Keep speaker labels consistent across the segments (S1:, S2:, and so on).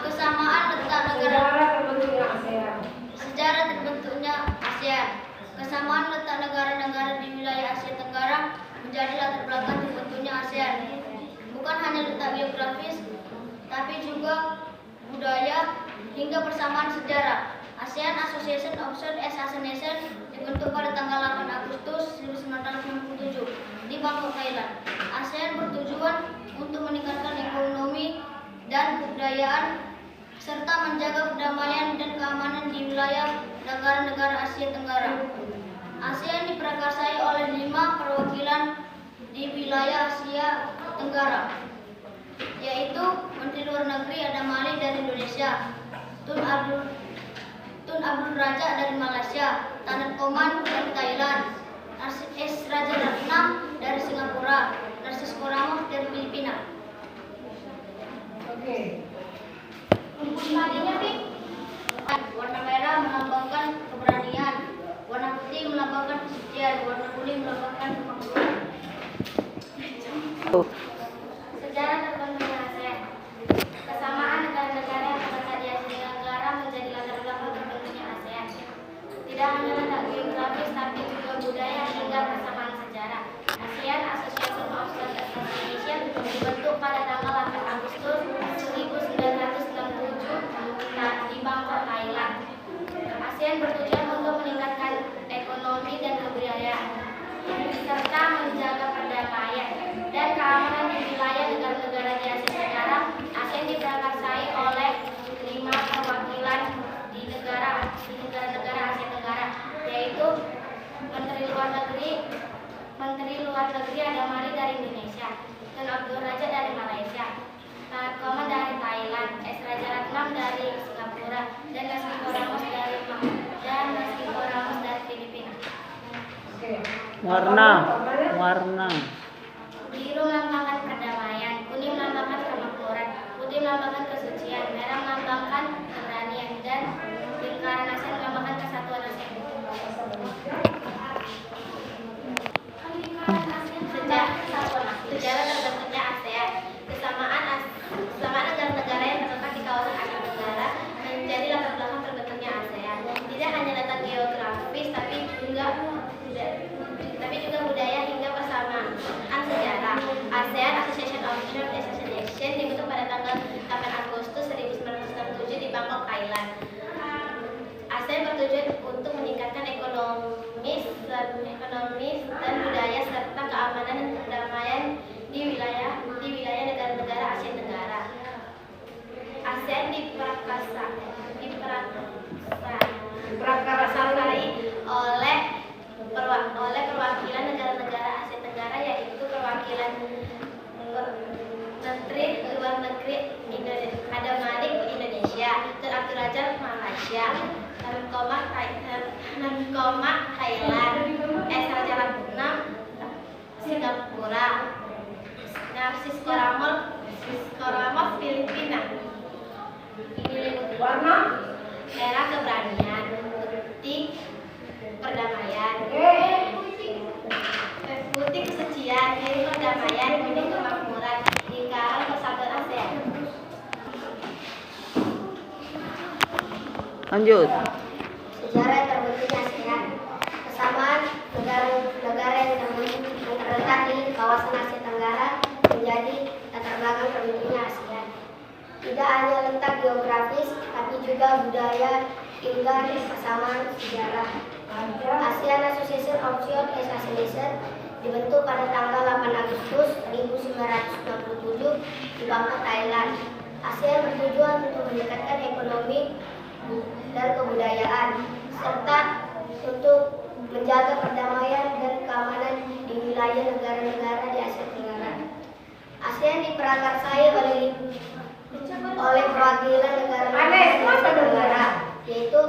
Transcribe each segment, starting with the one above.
S1: Kesamaan letak negara sejarah terbentuknya ASEAN. Kesamaan letak negara-negara di wilayah Asia Tenggara menjadi latar belakang terbentuknya ASEAN. Bukan hanya letak geografis, tapi juga budaya hingga persamaan sejarah. ASEAN Association of Southeast Asian Nations dibentuk pada tanggal 8 Agustus 1967 di Bangkok, Thailand. ASEAN bertujuan untuk meningkatkan ekonomi dan kebudayaan serta menjaga perdamaian dan keamanan di wilayah negara-negara Asia Tenggara. ASEAN diprakarsai oleh 5 perwakilan di wilayah Asia Tenggara, yaitu Menteri Luar Negeri Adam Malik dari Indonesia, Tun Abdul Razak dari Malaysia, Tharman Koman dari Thailand, S. Rajaratnam dari Singapura, Francisco Ramos dari Filipina.
S2: Oke.
S1: Tadinya nih, warna merah melambangkan keberanian, warna putih melambangkan kesucian, warna kuning melambangkan kemakmuran. Sejarah terbentuknya ASEAN. Kesamaan negara-negara yang terletak di Asia Tenggara menjadi latar belakang terbentuknya ASEAN. Tidak hanya letak geografis, tapi juga budaya hingga persamaan sejarah. ASEAN Association of Southeast Asian Nations dibentuk pada tanggal 8 Agustus 1967 di Bangkok, Thailand. ASEAN bertujuan untuk meningkatkan ekonomi dan kebudayaan serta menjaga perdamaian dan keamanan di wilayah negara-negara di Asia Tenggara. ASEAN diprakarsai oleh 5 perwakilan di negara-negara Asia Tenggara, yaitu Menteri Luar Negeri Adam Malik dari Indonesia, Tun Abdul Razak dari Malaysia, Tharman Koman dari Thailand, S. Rajaratnam dari Singapura, dan Francisco Ramos dari Filipina.
S3: Warna.
S1: Biru melambangkan perdamaian, kuning melambangkan kemakmuran, putih melambangkan kesucian, merah melambangkan keberanian, dan lingkaran ASEAN melambangkan kesatuan ASEAN. Sejarah terbentuknya ASEAN. Kesamaan negara-negara yang terletak di kawasan Asia Tenggara menjadi latar belakang terbentuknya ASEAN. Tidak hanya letak geografis, tapi juga budaya hingga persamaan sejarah. ASEAN Association of Southeast Asian Nations dibentuk pada tanggal 8 Agustus 1967 di Bangkok, Thailand. ASEAN bertujuan untuk meningkatkan ekonomi dan budaya serta keamanan dan perdamaian di wilayah negara-negara Asia Tenggara. ASEAN diprakarsai oleh perwakilan negara-negara Asia Tenggara, yaitu perwakilan Menteri Luar Negeri Adam Malik Indonesia, Tun Abdul Razak Malaysia, Tharman Koman Thailand, S. Rajaratnam Singapura, Francisco Ramos Filipina.
S2: Warna
S1: merah keberanian, putih perdamaian, putih kesucian, biru perdamaian, kuning kemakmuran, lingkaran persatuan ASEAN.
S3: Lanjut.
S1: Sejarah terbentuknya ASEAN. Kesamaan negara-negara yang terletak di kawasan Asia Tenggara menjadi latar belakang terbentuknya ASEAN. Tidak hanya letak geografis, tapi juga budaya hingga persamaan sejarah. ASEAN Association of Southeast Asian Nations dibentuk pada tanggal 8 Agustus 1967 di Bangkok, Thailand. ASEAN bertujuan untuk meningkatkan ekonomi dan kebudayaan serta untuk menjaga perdamaian dan keamanan di wilayah negara-negara di Asia Tenggara. ASEAN diprakarsai oleh perwakilan negara-negara Asia Tenggara, yaitu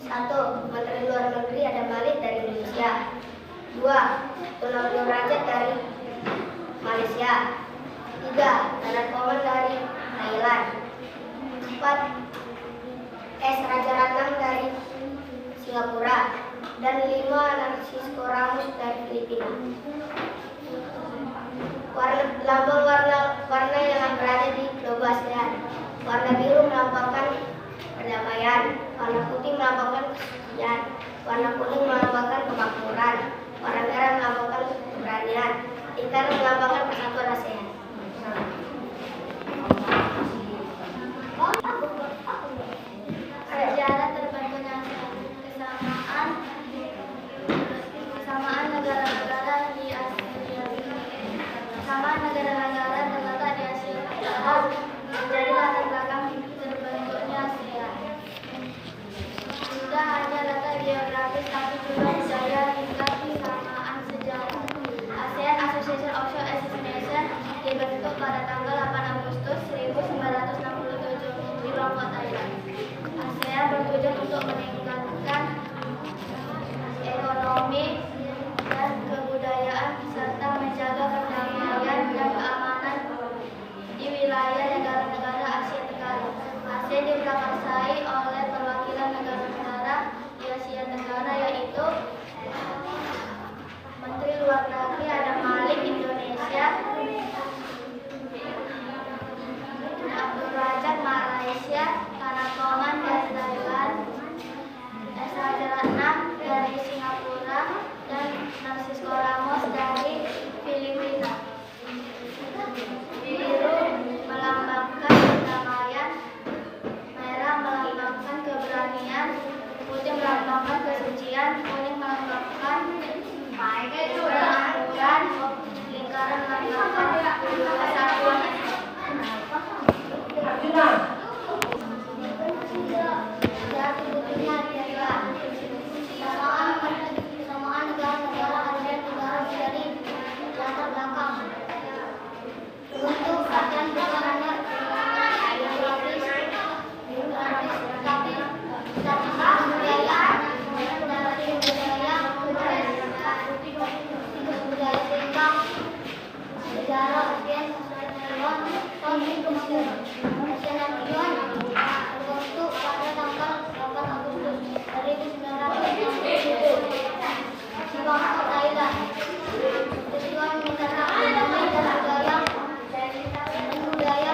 S1: 1. Menteri Luar Negeri Adam Malik dari Indonesia, 2. Tun Abdul Razak dari Malaysia, 3. Tharman Koman dari Thailand, 4. S. Rajaratnam dari Singapura, dan 5. Francisco Ramos dari Filipina. Warna yang berada di logo ASEAN. Warna biru melambangkan perdamaian, warna putih melambangkan kesucian, warna kuning melambangkan kemakmuran, warna merah melambangkan keberanian, lingkaran melambangkan persatuan ASEAN. Sejarah terbentuknya kesamaan negara-negara di Asia. Kesamaan negara-negara terletak di Asia Tenggara menjadi latar belakang terbentuknya ASEAN. Tidak hanya letak geografis tapi juga budaya hingga kesamaan sejarah. ASEAN Association of Southeast Asia dibentuk pada tanggal 8 Agustus 1967 di Bangkok, Thailand. ASEAN bertujuan untuk meningkatkan ekonomi dan kebudayaan serta menjaga perdamaian dan keamanan di wilayah negara-negara Asia Tenggara. ASEAN diprakarsai oleh perwakilan negara-negara di Asia Tenggara yaitu Menteri Luar Negeri Adam Malik Indonesia, Abdul Razak Malaysia, Kanakoman dari Thailand, Raja Ratnam dari Singapura, dan Francisco Ramos dari Filipina. Biru melambangkan perdamaian, merah melambangkan keberanian, putih melambangkan kesucian, kuning melambangkan kemakmuran, lingkaran melambangkan kesatuan. Kesamaan negara-negara Asia Tenggara menjadi latar belakang untuk latihan pertahanan geografis, tapi budaya seimbang. Sejarah ASEAN konflik Mesir. ASEAN terbentuk pada tanggal 8 Agustus 1967 di Bangkok, Thailand. Tujuan meningkatkan ekonomi dan budaya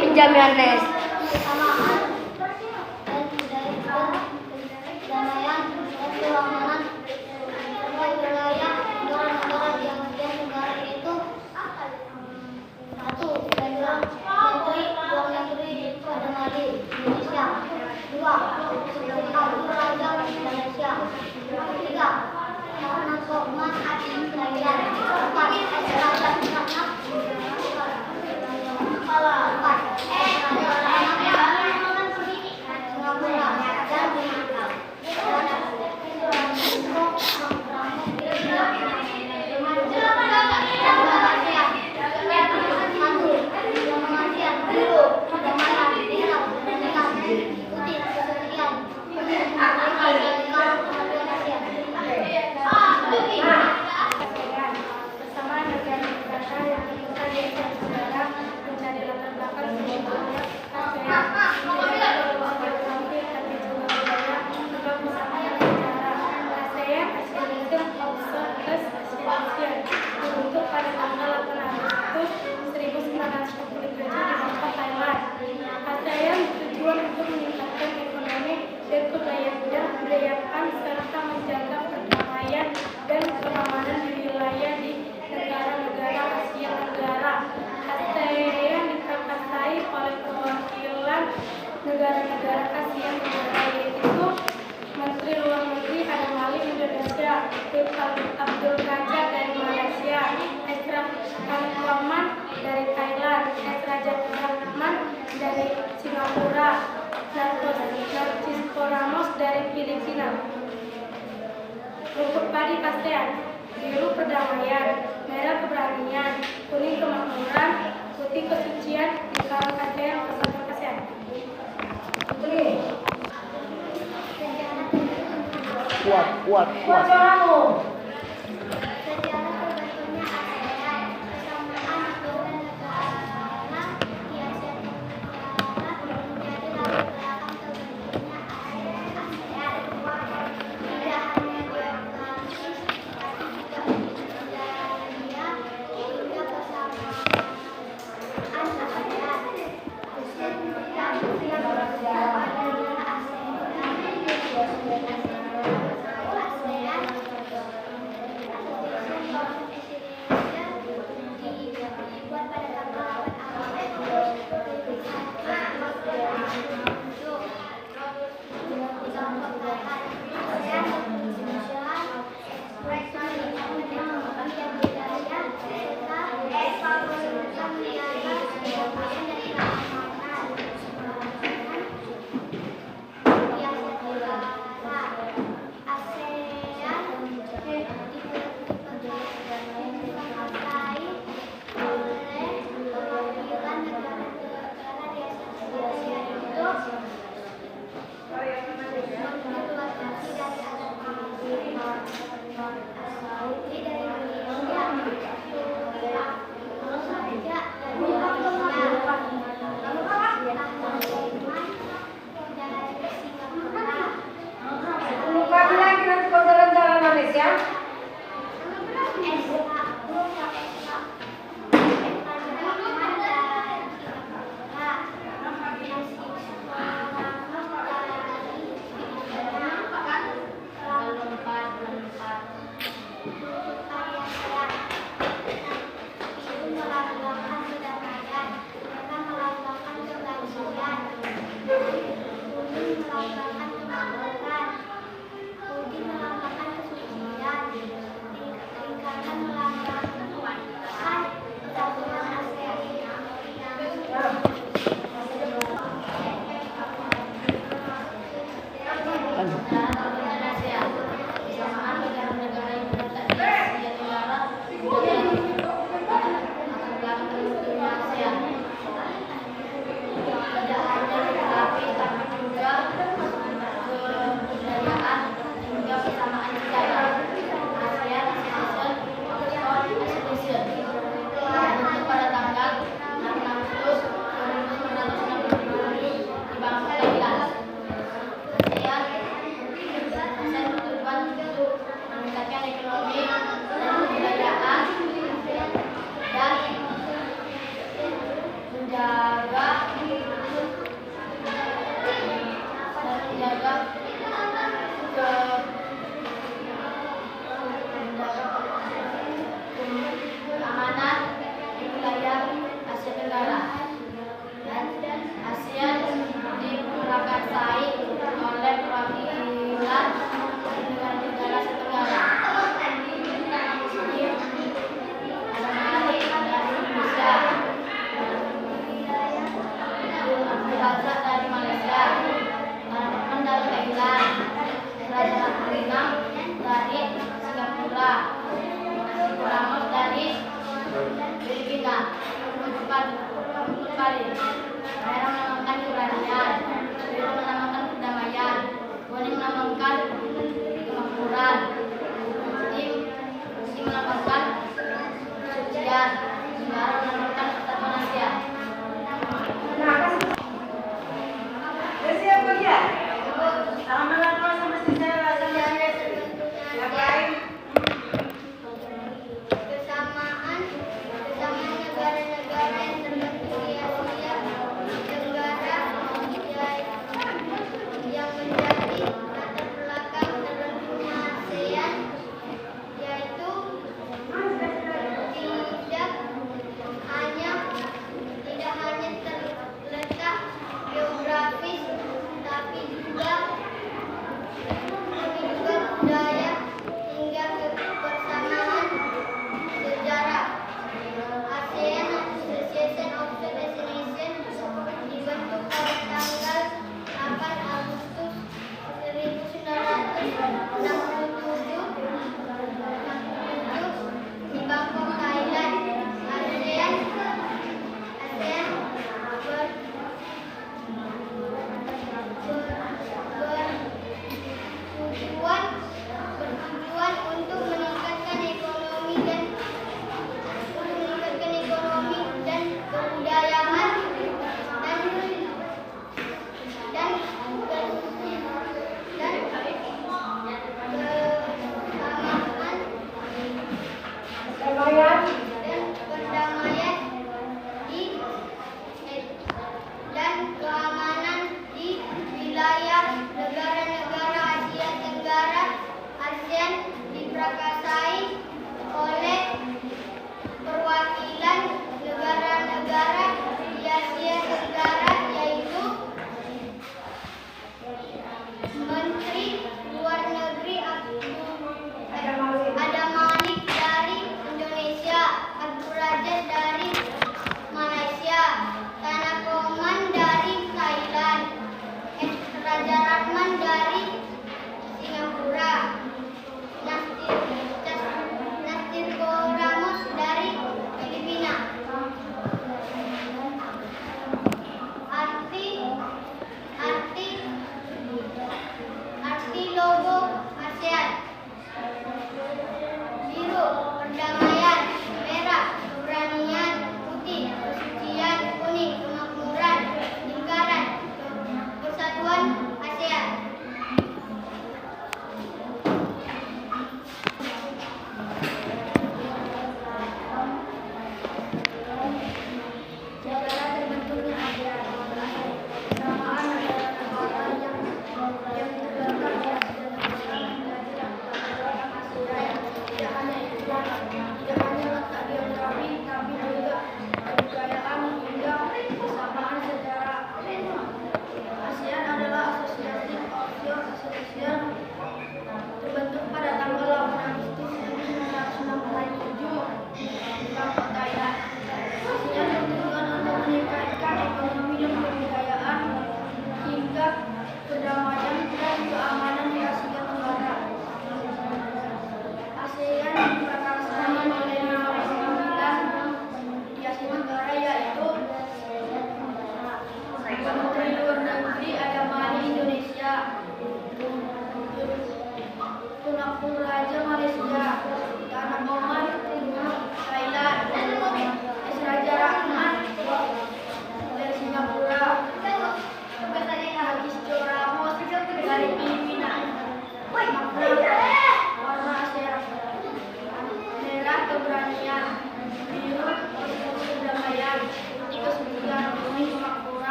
S1: pinjamian les. Kesamaan dan perdamaian dan keamanan di wilayah negara-negara di Asia Tenggara yaitu satu, Menteri Luar Negeri Adam Malik Indonesia. Dua, Abdul Razak Malaysia. Tiga, Kanakoman Thailand. Empat, Raja Ratnam. Empat, Singapura dan negara-negara Asia Tenggara yaitu Menteri Luar Negeri Adam Malik Indonesia, Abdul Razak dari Malaysia, Kanakoman dari Thailand, Raja Ratnam dari Singapura, Francisco Ramos dari Filipina. Rumput padi ASEAN: biru perdamaian, merah keberanian, kuning kemakmuran, putih kesucian, lingkaran ASEAN persatuan ASEAN.
S2: Kuat suaramu.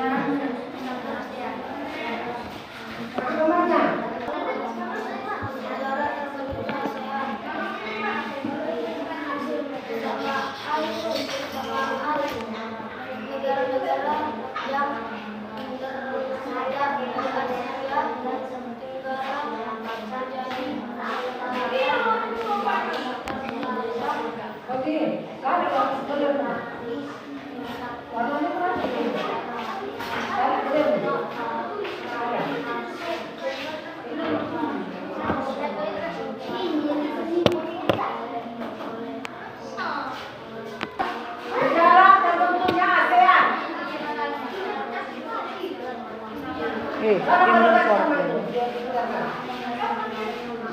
S1: negara-negara yang berada di Asia Tenggara menjadi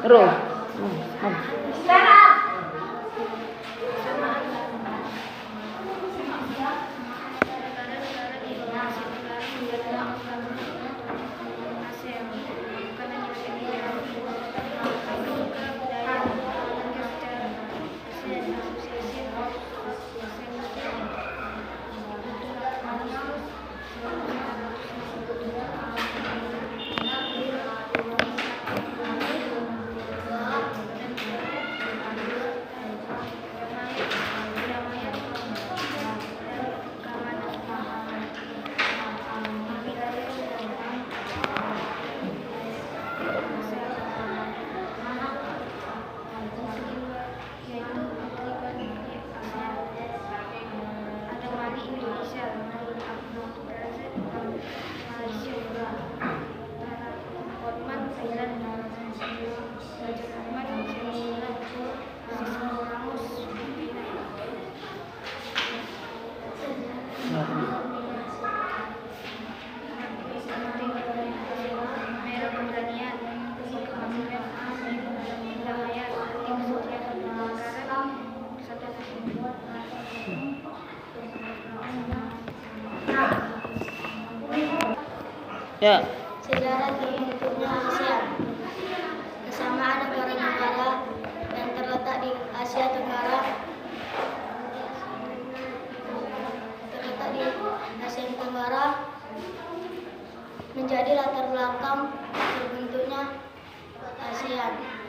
S2: Terus.
S3: Stand up.
S2: Ya.
S1: Sejarah terbentuknya ASEAN. Kesamaan negara-negara yang terletak di Asia Tenggara menjadi latar belakang terbentuknya ASEAN.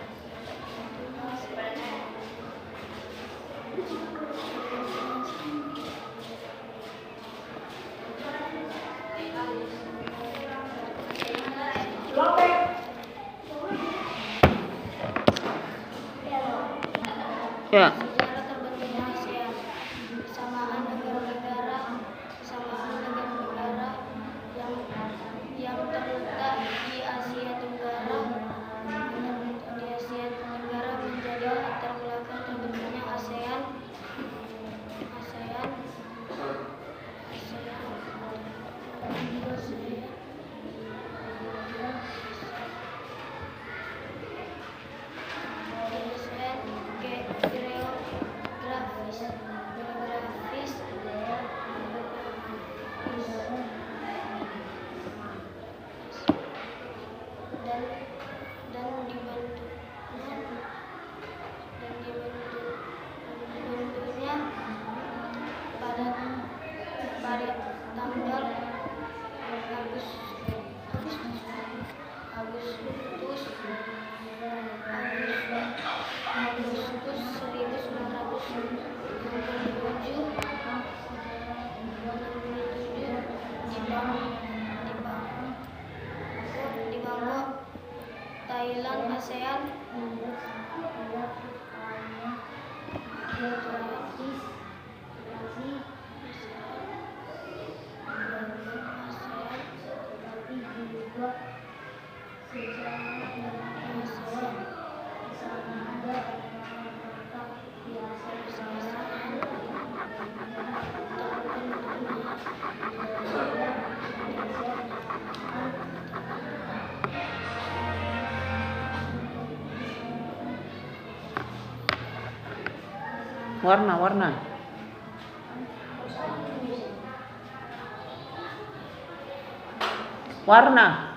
S2: Ya.
S1: Sejarah terbentuknya ASEAN. Kesamaan negara-negara yang terletak di Asia Tenggara menjadi latar belakang terbentuknya ASEAN. Dibentuknya pada tanggal Agustus 1967 di bawah Thailand ASEAN.
S2: Warna. Warna.